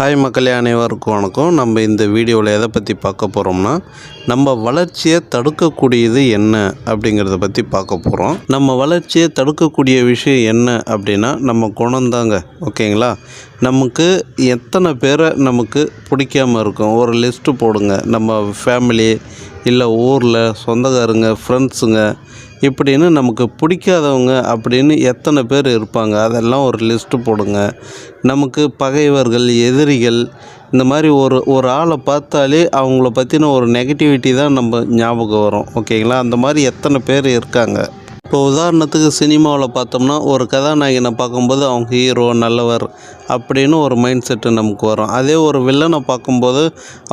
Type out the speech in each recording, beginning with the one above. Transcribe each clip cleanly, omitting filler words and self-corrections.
Hi மக்களே, அனைவருக்கும் வணக்கம். நம்ம இந்த வீடியோவில் எதை பற்றி பார்க்க போகிறோம்னா, நம்ம வளர்ச்சியை தடுக்கக்கூடியது என்ன அப்படிங்கிறத பற்றி பார்க்க போகிறோம். நம்ம வளர்ச்சியை தடுக்கக்கூடிய விஷயம் என்ன அப்படின்னா நம்ம குணம்தாங்க. ஓகேங்களா? நமக்கு எத்தனை பேரை நமக்கு பிடிக்காமல் இருக்கும் ஒரு லிஸ்ட்டு போடுங்க. நம்ம ஃபேமிலி இல்லை ஊரில் சொந்தக்காரங்க, ஃப்ரெண்ட்ஸுங்க இப்படின்னு நமக்கு பிடிக்காதவங்க அப்படின்னு எத்தனை பேர் இருப்பாங்க, அதெல்லாம் ஒரு லிஸ்ட்டு போடுங்க. நமக்கு பகைவர்கள், எதிரிகள், இந்த மாதிரி ஒரு ஆளை பார்த்தாலே அவங்கள பற்றின ஒரு நெகட்டிவிட்டி தான் நம்ம ஞாபகம் வரும். ஓகேங்களா? அந்த மாதிரி எத்தனை பேர் இருக்காங்க. இப்போ உதாரணத்துக்கு சினிமாவில் பார்த்தோம்னா ஒரு கதாநாயகனை பார்க்கும்போது அவங்க ஹீரோ, நல்லவர் அப்படின்னு ஒரு மைண்ட் செட்டு நமக்கு வரும். அதே ஒரு வில்லனை பார்க்கும்போது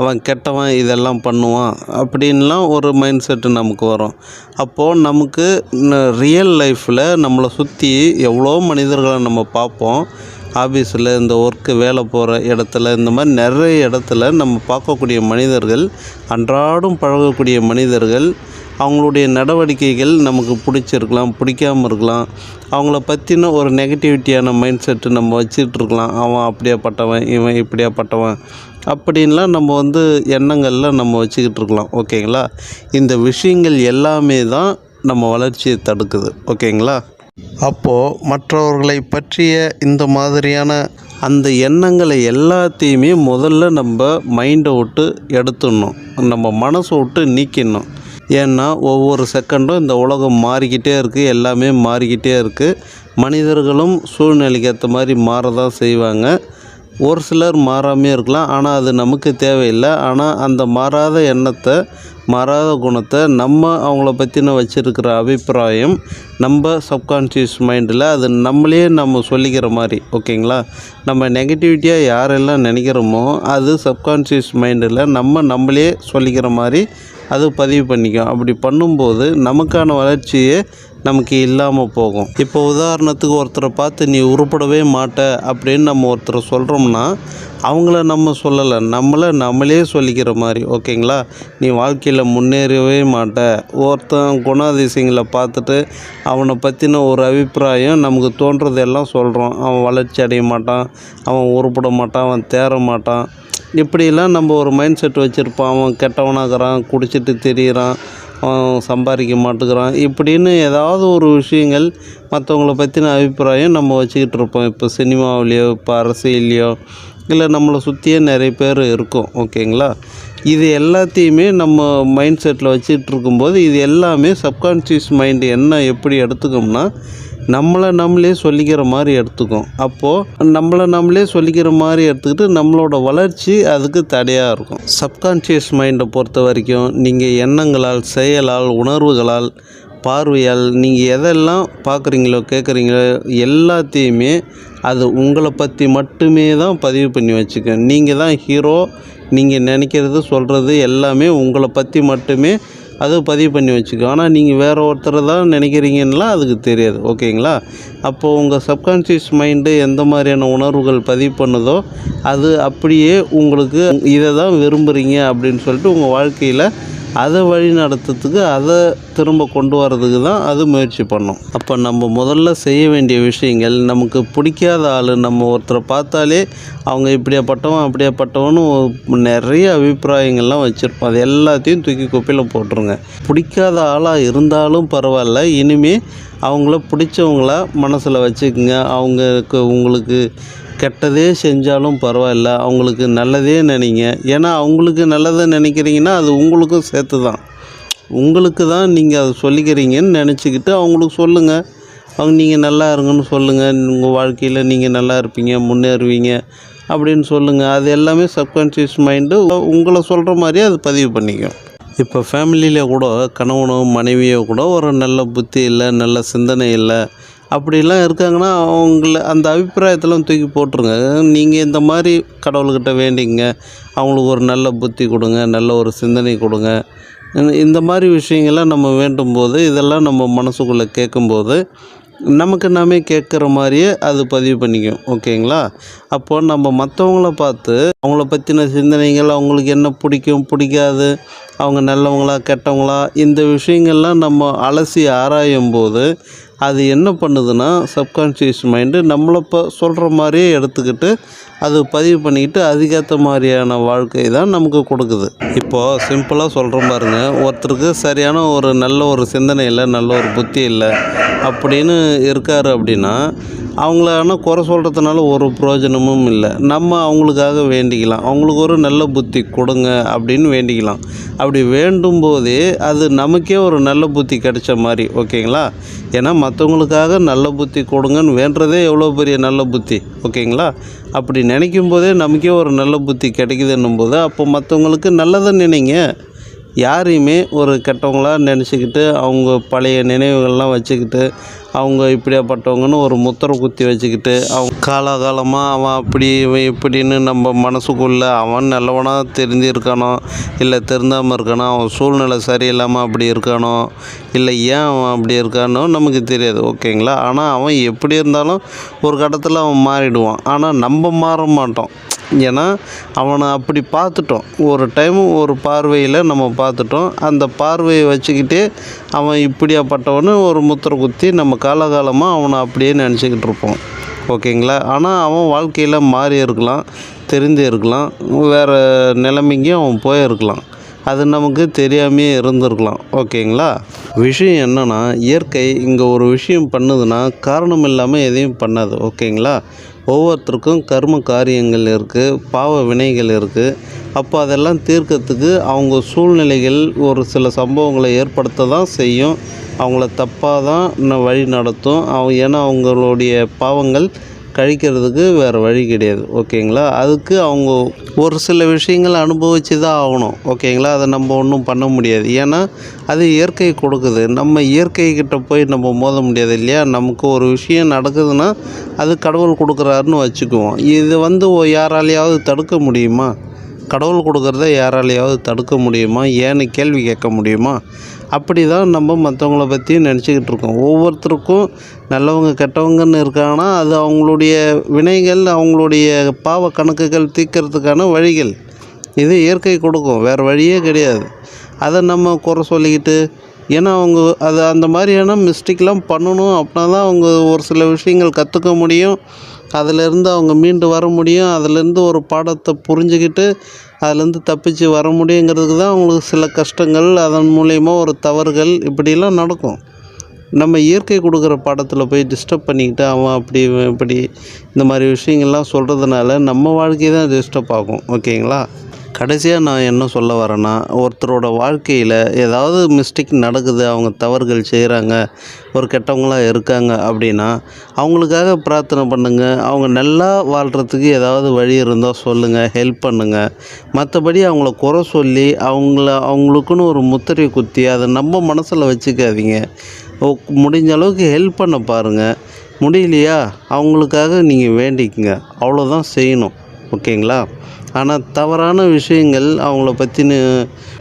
அவன் கெட்டவன், இதெல்லாம் பண்ணுவான் அப்படின்லாம் ஒரு மைண்ட் செட்டு நமக்கு வரும். அப்போது நமக்கு ரியல் லைஃப்பில் நம்மளை சுற்றி எவ்வளோ மனிதர்களை நம்ம பார்ப்போம். ஆஃபீஸில், இந்த ஒர்க்கு, வேலை போகிற இடத்துல, இந்த மாதிரி நிறைய இடத்துல நம்ம பார்க்கக்கூடிய மனிதர்கள், அன்றாடம் பழகக்கூடிய மனிதர்கள், அவங்களுடைய நடவடிக்கைகள் நமக்கு பிடிச்சிருக்கலாம், பிடிக்காமல் இருக்கலாம். அவங்கள பற்றின ஒரு நெகட்டிவிட்டியான மைண்ட் செட்டு நம்ம வச்சிட்ருக்கலாம். அவன் அப்படியாப்பட்டவன், இவன் இப்படியாப்பட்டவன் அப்படின்லாம் நம்ம எண்ணங்களில் நம்ம வச்சுக்கிட்டு இருக்கலாம். ஓகேங்களா? இந்த விஷயங்கள் எல்லாமே தான் நம்ம வளர்ச்சியை தடுக்குது. ஓகேங்களா? அப்போது மற்றவர்களை பற்றிய இந்த மாதிரியான அந்த எண்ணங்களை எல்லாத்தையுமே முதல்ல நம்ம மைண்டை விட்டு எடுத்துடணும், நம்ம மனசை விட்டு நீக்கிடணும். ஏன்னா ஒவ்வொரு செகண்டும் இந்த உலகம் மாறிக்கிட்டே இருக்குது, எல்லாமே மாறிக்கிட்டே இருக்குது. மனிதர்களும் சூழ்நிலைக்கு ஏற்ற மாதிரி மாறதான் செய்வாங்க. ஒரு சிலர் மாறாமே இருக்கலாம், ஆனால் அது நமக்கு தேவையில்லை. ஆனால் அந்த மாறாத எண்ணத்தை, மாறாத குணத்தை நம்ம அவங்கள பற்றின வச்சுருக்கிற அபிப்பிராயம் நம்ம சப்கான்ஷியஸ் மைண்டில் அது நம்மளே நம்ம சொல்லிக்கிற மாதிரி. ஓகேங்களா? நம்ம நெகட்டிவிட்டியாக யாரெல்லாம் நினைக்கிறோமோ அது சப்கான்ஷியஸ் மைண்டில் நம்மளே சொல்லிக்கிற மாதிரி அது பதிவு பண்ணிக்கும். அப்படி பண்ணும்போது நமக்கான வளர்ச்சியே நமக்கு இல்லாமல் போகும். இப்போ உதாரணத்துக்கு ஒருத்தரை பார்த்து நீ உருப்படவே மாட்ட அப்படின்னு நம்ம ஒருத்தரை சொல்கிறோம்னா அவங்கள நம்ம சொல்லலை, நம்மளே சொல்லிக்கிற மாதிரி. ஓகேங்களா? நீ வாழ்க்கையில் முன்னேறவே மாட்ட. ஒருத்தன் குணாதிசயங்களை பார்த்துட்டு அவனை பற்றின ஒரு அபிப்பிராயம் நமக்கு தோன்றதெல்லாம் சொல்கிறோம். அவன் வளர்ச்சி அடைய மாட்டான், அவன் உருப்பட மாட்டான், அவன் தேற மாட்டான், இப்படிலாம் நம்ம ஒரு மைண்ட் செட் வச்சுருப்பான். அவன் கெட்டவனாகிறான், குடிச்சிட்டு திரியிறான், அவன் சம்பாதிக்க மாட்டேங்கிறான், இப்படின்னு ஏதாவது ஒரு விஷயங்கள் மற்றவங்கள பற்றின அபிப்பிராயம் நம்ம வச்சுக்கிட்டு இருப்போம். இப்போ சினிமாவிலையோ, இப்போ அரசியல்லையோ, இல்லை நம்மளை சுற்றியே நிறைய பேர் இருக்கும். ஓகேங்களா? இது எல்லாத்தையுமே நம்ம மைண்ட் செட்டில் வச்சுக்கிட்டு இருக்கும்போது இது எல்லாமே சப்கான்ஷியஸ் மைண்டு எப்படி எடுத்துக்கோம்னா நம்மளே சொல்லிக்கிற மாதிரி எடுத்துக்கும். அப்போது நம்மளே சொல்லிக்கிற மாதிரி எடுத்துக்கிட்டு நம்மளோட வளர்ச்சி அதுக்கு தடையாக இருக்கும். சப்கான்ஷியஸ் மைண்டை பொறுத்த வரைக்கும் நீங்கள் எண்ணங்களால், செயலால், உணர்வுகளால், பார்வையால் நீங்கள் எதெல்லாம் பார்க்குறீங்களோ, கேட்குறீங்களோ எல்லாத்தையுமே அது உங்களை பற்றி மட்டுமே தான் பதிவு பண்ணி வச்சுக்க. நீங்கள் தான் ஹீரோ. நீங்கள் நினைக்கிறது, சொல்கிறது எல்லாமே உங்களை பற்றி மட்டுமே அது பதிவு பண்ணி வச்சுக்கோ. ஆனால் நீங்கள் வேறு ஒருத்தரை தான் நினைக்கிறீங்கன்னெலாம் அதுக்கு தெரியாது. ஓகேங்களா? அப்போது உங்கள் சப்கான்ஷியஸ் மைண்டு எந்த மாதிரியான உணர்வுகள் பதிவு பண்ணுதோ அது அப்படியே உங்களுக்கு இதை தான் விரும்புகிறீங்க அப்படின்னு சொல்லிட்டு உங்கள் வாழ்க்கையில் அதை வழி நடத்துறதுக்கு, அதை திரும்ப கொண்டு வர்றதுக்கு தான் அது முயற்சி பண்ணும். அப்போ நம்ம முதல்ல செய்ய வேண்டிய விஷயங்கள், நமக்கு பிடிக்காத ஆள், நம்ம ஒருத்தரை பார்த்தாலே அவங்க இப்படியாப்பட்டவன் அப்படியாப்பட்டவனு நிறைய அபிப்பிராயங்கள்லாம் வச்சுருப்போம். அது எல்லாத்தையும் தூக்கி குப்பையில் போட்டுருங்க. பிடிக்காத ஆளாக இருந்தாலும் பரவாயில்ல, இனிமேல் அவங்கள பிடிச்சவங்கள மனசில் வச்சுக்கோங்க. உங்களுக்கு கெட்டதே செஞ்சாலும் பரவாயில்ல, அவங்களுக்கு நல்லதே நினைங்க. ஏன்னா அவங்களுக்கு நல்லதை நினைக்கிறீங்கன்னா அது உங்களுக்கும் சேர்த்து தான், உங்களுக்கு தான் நீங்கள் அதை சொல்லிக்கிறீங்கன்னு நினச்சிக்கிட்டு அவங்களுக்கு சொல்லுங்கள். நீங்கள் நல்லா இருங்கன்னு சொல்லுங்கள். உங்கள் வாழ்க்கையில் நீங்கள் நல்லா இருப்பீங்க, முன்னேறுவீங்க அப்படின்னு சொல்லுங்கள். அது எல்லாமே சப்கான்ஷியஸ் மைண்டு உங்களை சொல்கிற மாதிரியே அது பதிவு பண்ணிக்கும். இப்போ ஃபேமிலியில் கூட கணவனோ மனைவியோ கூட ஒரு நல்ல புத்தி இல்லை, நல்ல சிந்தனை இல்லை அப்படிலாம் இருக்காங்கன்னா அவங்கள அந்த அபிப்பிராயத்தெல்லாம் தூக்கி போட்டுருங்க. நீங்கள் இந்த மாதிரி கடவுள்கிட்ட வேண்டிங்க, அவங்களுக்கு ஒரு நல்ல புத்தி கொடுங்க, நல்ல ஒரு சிந்தனை கொடுங்க. இந்த மாதிரி விஷயங்கள்லாம் நம்ம வேண்டும்போது, இதெல்லாம் நம்ம மனசுக்குள்ளே கேட்கும்போது நமக்கு நாமே கேட்குற மாதிரியே அது பதிவு பண்ணிக்கும். ஓகேங்களா? அப்போது நம்ம மற்றவங்கள பார்த்து அவங்கள பற்றின சிந்தனைகள், அவங்களுக்கு என்ன பிடிக்கும், பிடிக்காது, அவங்க நல்லவங்களா கெட்டவங்களா, இந்த விஷயங்கள்லாம் நம்ம அலசி ஆராயும் போது அது என்ன பண்ணுதுன்னா சப்கான்ஷியஸ் மைண்டு நம்மளை இப்போ சொல்கிற மாதிரியே எடுத்துக்கிட்டு அது பதிவு பண்ணிக்கிட்டு அதுக்கேற்ற மாதிரியான வாழ்க்கை தான் நமக்கு கொடுக்குது. இப்போது சிம்பிளாக சொல்கிறோம் பாருங்கள், ஒருத்தருக்கு சரியான ஒரு நல்ல ஒரு சிந்தனை இல்லை, நல்ல ஒரு புத்தி இல்லை அப்படின்னு இருக்கார் அப்படின்னா அவங்கள குறை சொல்கிறதுனால ஒரு பிரயோஜனமும் இல்லை. நம்ம அவங்களுக்காக வேண்டிக்கலாம், அவங்களுக்கு ஒரு நல்ல புத்தி கொடுங்க அப்படின்னு வேண்டிக்கலாம். அப்படி வேண்டும் போதே அது நமக்கே ஒரு நல்ல புத்தி கிடைச்ச மாதிரி, ஓகேங்களா? ஏன்னா மற்றவங்களுக்காக நல்ல புத்தி கொடுங்கன்னு வேண்டுறதே எவ்வளோ பெரிய நல்ல புத்தி, ஓகேங்களா? அப்படி நினைக்கும் போதே நமக்கே ஒரு நல்ல புத்தி கிடைக்குதுன்னும் போது அப்போ மற்றவங்களுக்கு நல்லதை நினைங்க. யாரையுமே ஒரு கெட்டவங்களாக நினச்சிக்கிட்டு அவங்க பழைய நினைவுகள்லாம் வச்சுக்கிட்டு அவங்க இப்படியாப்பட்டவங்கன்னு ஒரு முத்திரை குத்தி வச்சுக்கிட்டு அவங்க காலகாலமாக அவன் அப்படி இவன் இப்படின்னு நம்ம மனசுக்குள்ளே அவன் நல்லவனாக தெரிஞ்சிருக்கானோ இல்லை திருந்தாமல் இருக்கானோ, அவன் சூழ்நிலை சரியில்லாமல் அப்படி இருக்கானோ இல்லை ஏன் அவன் அப்படி இருக்கானோ நமக்கு தெரியாது, ஓகேங்களா? ஆனால் அவன் எப்படி இருந்தாலும் ஒரு கட்டத்தில் அவன் மாறிடுவான். ஆனால் நம்ம மாற மாட்டோம். ஏன்னா அவனை அப்படி பார்த்துட்டோம், ஒரு டைமு ஒரு பார்வையில் நம்ம பார்த்துட்டோம். அந்த பார்வையை வச்சுக்கிட்டே அவன் இப்படியாப்பட்டவனு ஒரு முத்திரை குத்தி நம்ம காலகாலமாக அவனை அப்படியே நினச்சிக்கிட்டு இருப்போம், ஓகேங்களா? ஆனால் அவன் வாழ்க்கையில் மாறி இருக்கலாம், தெரிந்து இருக்கலாம், வேறு நிலைமைக்கும் அவன் போயிருக்கலாம், அது நமக்கு தெரியாமையே இருந்திருக்கலாம், ஓகேங்களா? விஷயம் என்னென்னா, இயற்கை இங்கே ஒரு விஷயம் பண்ணுதுன்னா காரணம் இல்லாமல் எதையும் பண்ணாது, ஓகேங்களா? ஒவ்வொருத்தருக்கும் கர்ம காரியங்கள் இருக்குது, பாவ வினைகள் இருக்குது. அப்போ அதெல்லாம் தீர்க்கறதுக்கு அவங்க சூழ்நிலைகள் ஒரு சில சம்பவங்களை ஏற்படுத்த தான் செய்யும். அவங்கள தப்பாக தான் வழி நடத்தும். ஏன்னா அவங்களுடைய பாவங்கள் கழிக்கிறதுக்கு வேறு வழி கிடையாது, ஓகேங்களா? அதுக்கு அவங்க ஒரு சில விஷயங்களை அனுபவித்து தான் ஆகணும், ஓகேங்களா? அதை நம்ம ஒன்றும் பண்ண முடியாது. ஏன்னா அது இயற்கை கொடுக்குது. நம்ம இயற்கைக்கிட்ட போய் நம்ம மோத முடியாது இல்லையா? நமக்கு ஒரு விஷயம் நடக்குதுன்னா அது கடவுள் கொடுக்குறாருன்னு வச்சுக்குவோம். இது யாராலையாவது தடுக்க முடியுமா? கடவுள் கொடுக்குறத யாராலையாவது தடுக்க முடியுமா? ஏன்னு கேள்வி கேட்க முடியுமா? அப்படி தான் நம்ம மற்றவங்கள பற்றியும் நினச்சிக்கிட்டு இருக்கோம். ஒவ்வொருத்தருக்கும் நல்லவங்க கெட்டவங்கன்னு இருக்காங்கன்னா அது அவங்களுடைய வினைகள், அவங்களுடைய பாவ கணக்குகள் தீர்க்கறதுக்கான வழிகள். இது இயற்கை கொடுக்கும், வேறு வழியே கிடையாது. அதை நம்ம குறை சொல்லிக்கிட்டு, ஏன்னா அவங்க அது அந்த மாதிரியான மிஸ்டேக்லாம் பண்ணணும். அப்படின்னா தான் அவங்க ஒரு சில விஷயங்கள் கற்றுக்க முடியும், அதிலேருந்து அவங்க மீண்டு வர முடியும், அதிலேருந்து ஒரு பாடத்தை புரிஞ்சுக்கிட்டு அதிலேருந்து தப்பிச்சு வர முடியுங்கிறதுக்கு தான் அவங்களுக்கு சில கஷ்டங்கள், அதன் மூலயமா ஒரு தவறுகள் இப்படிலாம் நடக்கும். நம்ம இயற்கை கொடுக்குற பாடத்தில் போய் டிஸ்டர்ப் பண்ணிக்கிட்டு அவன் அப்படி இவன் இப்படி இந்த மாதிரி விஷயங்கள்லாம் சொல்கிறதுனால நம்ம வாழ்க்கை தான் டிஸ்டர்ப் ஆகும், ஓகேங்களா? கடைசியாக நான் என்ன சொல்ல வரேன்னா, ஒருத்தரோட வாழ்க்கையில் ஏதாவது மிஸ்டேக் நடக்குது, அவங்க தவறுகள் செய்கிறாங்க, ஒரு கெட்டவங்களாக இருக்காங்க அப்படின்னா அவங்களுக்காக பிரார்த்தனை பண்ணுங்கள். அவங்க நல்லா வாழ்கிறதுக்கு ஏதாவது வழி இருந்தால் சொல்லுங்கள், ஹெல்ப் பண்ணுங்கள். மற்றபடி அவங்கள குறை சொல்லி அவங்களுக்குன்னு ஒரு முத்திரை குத்தி அதை நம்ம மனசில் வச்சுக்காதீங்க. முடிஞ்ச அளவுக்கு ஹெல்ப் பண்ண பாருங்கள். முடியலையா அவங்களுக்காக நீங்கள் வேண்டிக்குங்க, அவ்வளோதான் செய்யணும், ஓகேங்களா? ஆனால் தவறான விஷயங்கள், அவங்கள பற்றின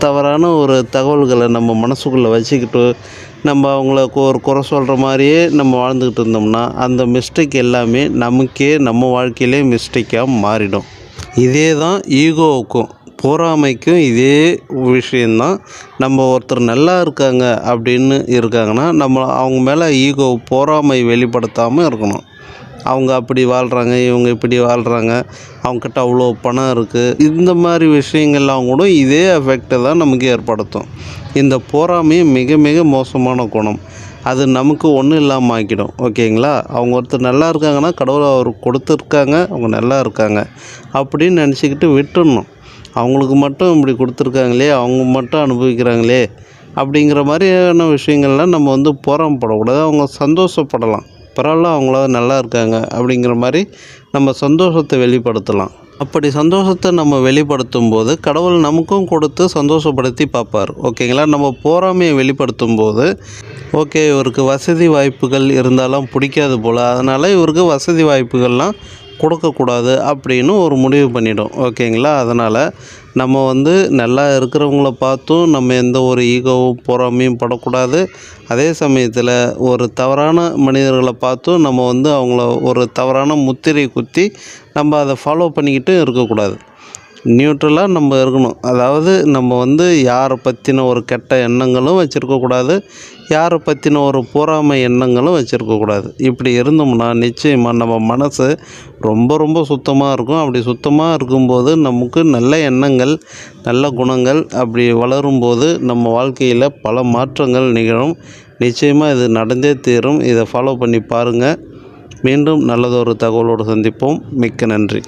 தவறான ஒரு தகவல்களை நம்ம மனசுக்குள்ளே வச்சுக்கிட்டு நம்ம அவங்கள ஒரு குறை சொல்கிற மாதிரியே நம்ம வாழ்ந்துக்கிட்டு இருந்தோம்னா அந்த மிஸ்டேக் எல்லாமே நமக்கே நம்ம வாழ்க்கையிலே மிஸ்டேக்காக மாறிடும். இதே தான் ஈகோவுக்கும் பொறாமைக்கும் இதே விஷயந்தான். நம்ம ஒருத்தர் நல்லா இருக்காங்க அப்படின்னு இருக்காங்கன்னா அவங்க மேலே ஈகோ பொறாமை வெளிப்படுத்தாமல் இருக்கணும். அவங்க அப்படி வாழ்கிறாங்க, இவங்க இப்படி வாழ்கிறாங்க, அவங்கக்கிட்ட அவ்வளோ பணம் இருக்குது, இந்த மாதிரி விஷயங்கள்லாம் கூட இதே எஃபெக்டை தான் நமக்கு ஏற்படுத்தும். இந்த பொறாமை மிக மிக மோசமான குணம். அது நமக்கு ஒன்றும் இல்லாமல் ஆக்கிடும், ஓகேங்களா? அவங்க ஒருத்தர் நல்லா இருக்காங்கன்னா கடவுள் அவர் கொடுத்துருக்காங்க, அவங்க நல்லா இருக்காங்க அப்படின்னு நினச்சிக்கிட்டு விட்டுடணும். அவங்களுக்கு மட்டும் இப்படி கொடுத்துருக்காங்களே, அவங்க மட்டும் அனுபவிக்கிறாங்களே அப்படிங்கிற மாதிரியான விஷயங்கள்லாம் நம்ம பொறாமைப்படக்கூடாது. அவங்க சந்தோஷப்படலாம், பரவாயில்ல அவங்களாவது நல்லா இருக்காங்க அப்படிங்கிற மாதிரி நம்ம சந்தோஷத்தை வெளிப்படுத்தலாம். அப்படி சந்தோஷத்தை நம்ம வெளிப்படுத்தும் போது கடவுள் நமக்கும் கொடுத்து சந்தோஷப்படுத்தி பார்ப்பார், ஓகேங்களா? நம்ம பொறாமையை வெளிப்படுத்தும் போது ஓகே இவருக்கு வசதி வாய்ப்புகள் இருந்தாலும் பிடிக்காது போல், அதனால் இவருக்கு வசதி வாய்ப்புகள்லாம் கொடுக்கக்கூடாது அப்படின்னு ஒரு முடிவு பண்ணிடும், ஓகேங்களா? அதனால் நம்ம நல்லா இருக்கிறவங்கள பார்த்தும் நம்ம எந்த ஒரு ஈகோவும் பொறாமையும் படக்கூடாது. அதே சமயத்தில் ஒரு தவறான மனிதர்களை பார்த்தும் நம்ம அவங்கள ஒரு தவறான முத்திரை குத்தி நம்ம அதை ஃபாலோ பண்ணிக்கிட்டு இருக்கக்கூடாது. நியூட்ரலாக நம்ம இருக்கணும். அதாவது நம்ம வந்து யாரை பற்றின ஒரு கெட்ட எண்ணங்களும் வச்சுருக்கக்கூடாது, யாரை பற்றின ஒரு பொறாமை எண்ணங்களும் வச்சுருக்கக்கூடாது. இப்படி இருந்தோம்னா நிச்சயமாக நம்ம மனசு ரொம்ப ரொம்ப சுத்தமாக இருக்கும். அப்படி சுத்தமாக இருக்கும்போது நமக்கு நல்ல எண்ணங்கள், நல்ல குணங்கள் அப்படி வளரும்போது நம்ம வாழ்க்கையில் பல மாற்றங்கள் நிகழும். நிச்சயமாக இது நடந்தே தீரும். இதை ஃபாலோ பண்ணி பாருங்கள். மீண்டும் நல்லதொரு தகவலோடு சந்திப்போம். மிக்க நன்றி.